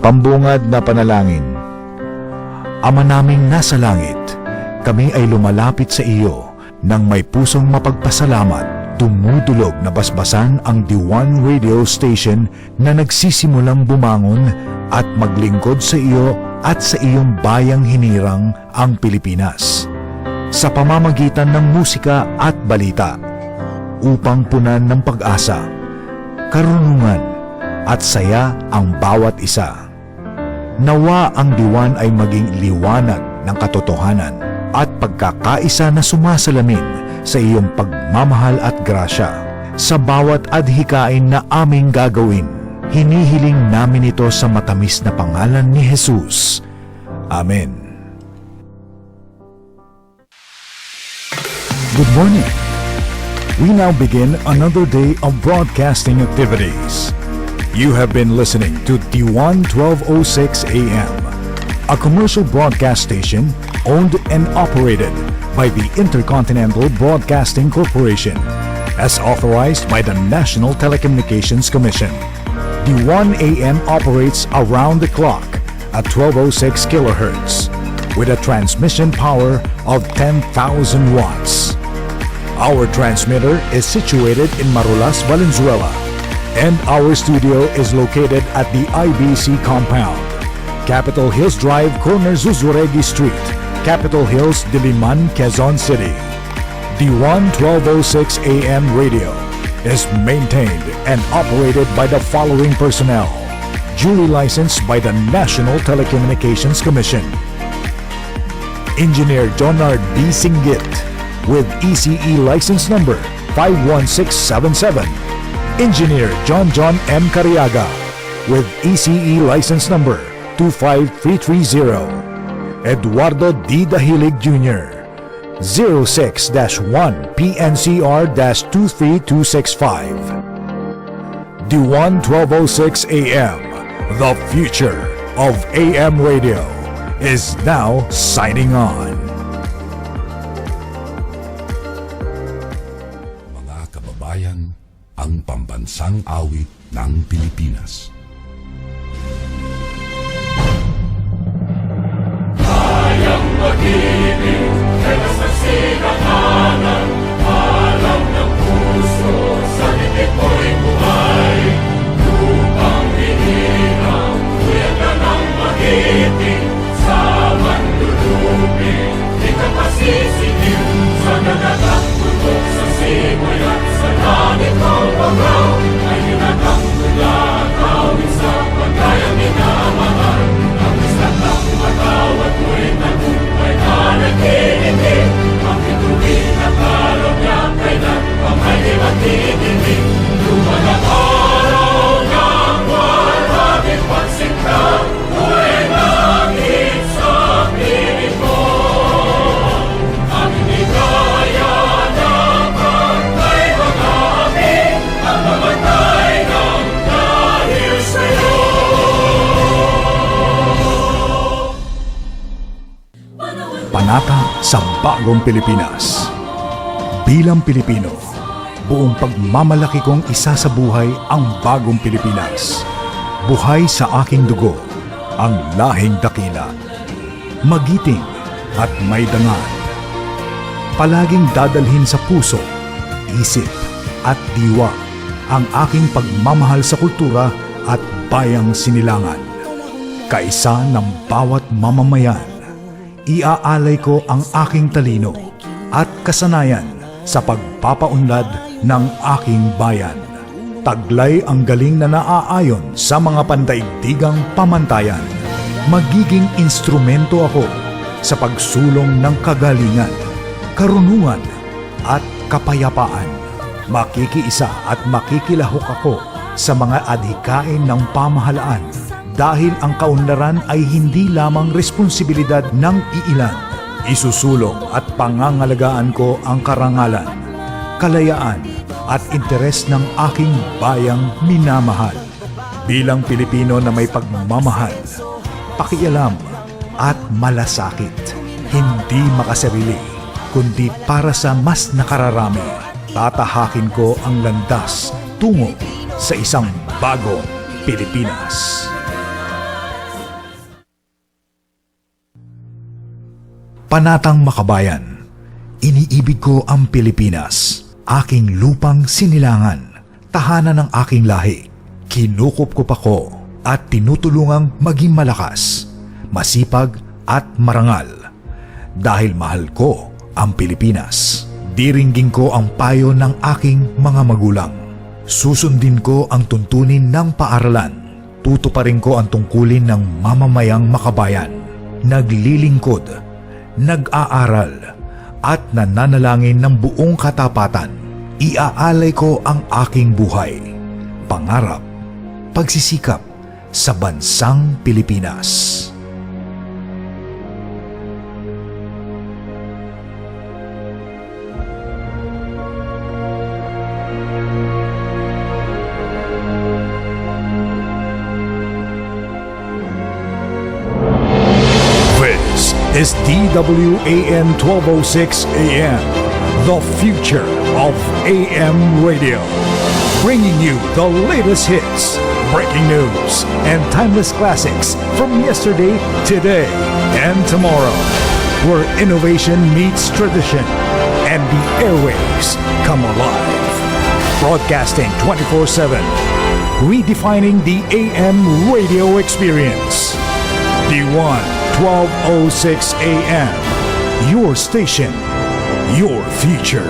Pambungad na panalangin. Ama naming nasa langit, kami ay lumalapit sa iyo nang may pusong mapagpasalamat. Dumudulog na basbasan ang D1 radio station na nagsisimulang bumangon at maglingkod sa iyo at sa iyong bayang hinirang ang Pilipinas sa pamamagitan ng musika at balita upang punan ng pag-asa, karunungan at saya ang bawat isa. Nawa ang D1 ay maging liwanag ng katotohanan at pagkakaisa na sumasalamin sa iyong pagmamahal at grasya sa bawat adhikain na aming gagawin. Hinihiling namin ito sa matamis na pangalan ni Jesus. Amen. Good morning. We now begin another day of broadcasting activities. You have been listening to D1 1206 AM, a commercial broadcast station owned and operated by the Intercontinental Broadcasting Corporation, as authorized by the National Telecommunications Commission. D1 AM operates around the clock at 1206 kHz with a transmission power of 10,000 watts. Our transmitter is situated in Marulas, Valenzuela, and our studio is located at the IBC compound, Capitol Hills Drive, corner Zuzuregi Street, Capitol Hills, Diliman, Quezon City. D1 1206 AM radio is maintained and operated by the following personnel, duly licensed by the National Telecommunications Commission. Engineer Jonard B. Singgit with ECE license number 51677. Engineer John M. Cariaga with ECE license number 25330. Eduardo D. Dahilig Jr. 06-1 PNCR-23265. D1 1206 AM, the future of AM radio, is now signing on. Mga kababayan, ang pambansang awit ng Pilipinas. Kayang mag-ibig, kaya sa sinakanan, alam ng puso, sa titik mo'y buhay. Lupang hinirang, kuyan ka ng magiting, sa manlulupin, di ka pasisingil, sa nagagang tutok sa simoy at sa langit ng pagaw, ay hinatang mula kawin sa pagkayang minamahal. Ang isang ng matawad mo'y nagumpay na naghihindig, ang ituwin at araw niya kailan pang ay di matitindig. Lumanang araw ng maraming pagsikta, mo'y langit sa piling mo. Ang hindi kaya na pagkay mga api, ang mamatay ng dahil sa'yo. Panata sa Bagong Pilipinas. Bilang Pilipino, buong pagmamalaki kong isa sa buhay ang Bagong Pilipinas. Buhay sa aking dugo, ang lahing dakila. Magiting at may dangal. Palaging dadalhin sa puso, isip at diwa ang aking pagmamahal sa kultura at bayang sinilangan. Kaisa ng bawat mamamayan, iaalay ko ang aking talino at kasanayan sa pagpapaunlad ng aking bayan. Taglay ang galing na naaayon sa mga pandaigdigang pamantayan. Magiging instrumento ako sa pagsulong ng kagalingan, karunungan at kapayapaan. Makikiisa at makikilahok ako sa mga adhikain ng pamahalaan dahil ang kaunlaran ay hindi lamang responsibilidad ng iilan. Isusulong at pangangalagaan ko ang karangalan, kalayaan at interes ng aking bayang minamahal. Bilang Pilipino na may pagmamahal, pakialam at malasakit, hindi makasarili, kundi para sa mas nakararami, tatahakin ko ang landas tungo sa isang bagong Pilipinas. Panatang Makabayan, iniibig ko ang Pilipinas, aking lupang sinilangan, tahanan ng aking lahi. Kinukupkup ako at tinutulungang maging malakas, masipag at marangal. Dahil mahal ko ang Pilipinas, diringgin ko ang payo ng aking mga magulang. Susundin ko ang tuntunin ng paaralan. Tutuparin ko ang tungkulin ng mamamayang makabayan. Naglilingkod, nag-aaral, at nananalangin ng buong katapatan. Iaalay ko ang aking buhay, pangarap, pagsisikap sa bansang Pilipinas. This is DWAN 1206 AM, the future of AM radio. Bringing you the latest hits, breaking news, and timeless classics from yesterday, today, and tomorrow. Where innovation meets tradition and the airwaves come alive. Broadcasting 24/7, redefining the AM radio experience. D1 1206 AM, your station, your future.